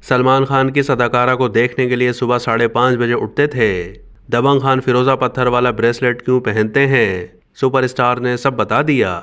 सलमान खान की इस अदाकारा को देखने के लिए सुबह 5:30 बजे उठते थे। दबंग खान फिरोजा पत्थर वाला ब्रेसलेट क्यों पहनते हैं, सुपरस्टार ने सब बता दिया।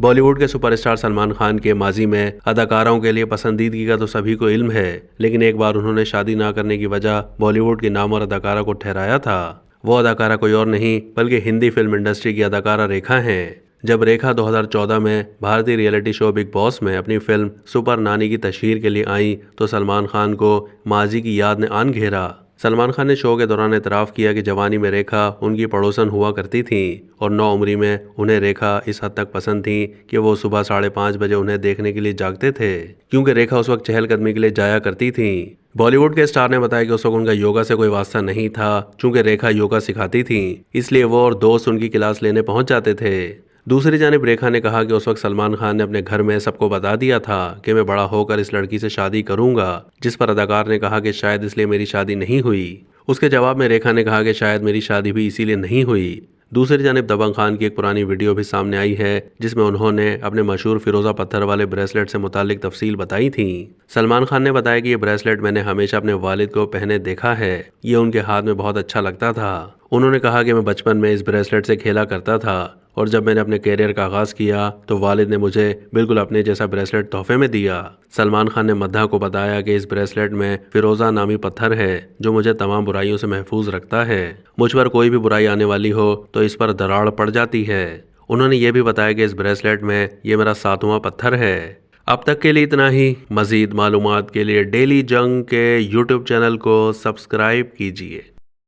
बॉलीवुड के सुपरस्टार सलमान खान के माजी में अदाकाराओं के लिए पसंदीदगी का तो सभी को इल्म है, लेकिन एक बार उन्होंने शादी ना करने की वजह बॉलीवुड की नामवर अदाकारा को ठहराया था। वो अदाकारा कोई और नहीं बल्कि हिंदी फिल्म इंडस्ट्री की अदाकारा रेखा हैं। जब रेखा 2014 में भारतीय रियलिटी शो बिग बॉस में अपनी फिल्म सुपर नानी की तशहीर के लिए आई तो सलमान खान को माजी की याद ने आन घेरा। सलमान खान ने शो के दौरान एतराफ़ किया कि जवानी में रेखा उनकी पड़ोसन हुआ करती थी और 9 उम्री में उन्हें रेखा इस हद तक पसंद थी कि वो सुबह 5:30 बजे उन्हें देखने के लिए जागते थे, क्योंकि रेखा उस वक्त चहलकदमी के लिए जाया करती थी। बॉलीवुड के स्टार ने बताया कि उस वक्त उनका योगा से कोई वास्ता नहीं था, चूंकि रेखा योगा सिखाती थी, इसलिए वो और दोस्त उनकी क्लास लेने पहुंच जाते थे। दूसरी जानिब रेखा ने कहा कि उस वक्त सलमान खान ने अपने घर में सबको बता दिया था कि मैं बड़ा होकर इस लड़की से शादी करूंगा, जिस पर अदाकार ने कहा कि शायद इसलिए मेरी शादी नहीं हुई। उसके जवाब में रेखा ने कहा कि शायद मेरी शादी भी इसीलिए नहीं हुई। दूसरी जानिब दबंग खान की एक पुरानी वीडियो भी सामने आई है जिसमें उन्होंने अपने मशहूर फिरोजा पत्थर वाले ब्रेसलेट से मुतालिक तफसील बताई थी। सलमान खान ने बताया कि ये ब्रेसलेट मैंने हमेशा अपने वालिद को पहने देखा है, ये उनके हाथ में बहुत अच्छा लगता था। उन्होंने कहा कि मैं बचपन में इस ब्रेसलेट से खेला करता था और जब मैंने अपने कैरियर का आगाज किया तो वालिद ने मुझे बिल्कुल अपने जैसा ब्रेसलेट तोहफे में दिया। सलमान खान ने मद्दा को बताया कि इस ब्रेसलेट में फिरोजा नामी पत्थर है जो मुझे तमाम बुराइयों से महफूज रखता है। मुझ पर कोई भी बुराई आने वाली हो तो इस पर दराड़ पड़ जाती है। उन्होंने ये भी बताया कि इस ब्रेसलेट में ये मेरा 7वां पत्थर है। अब तक के लिए इतना ही। मजीद मालूमात के लिए डेली जंग के यूट्यूब चैनल को सब्सक्राइब कीजिए।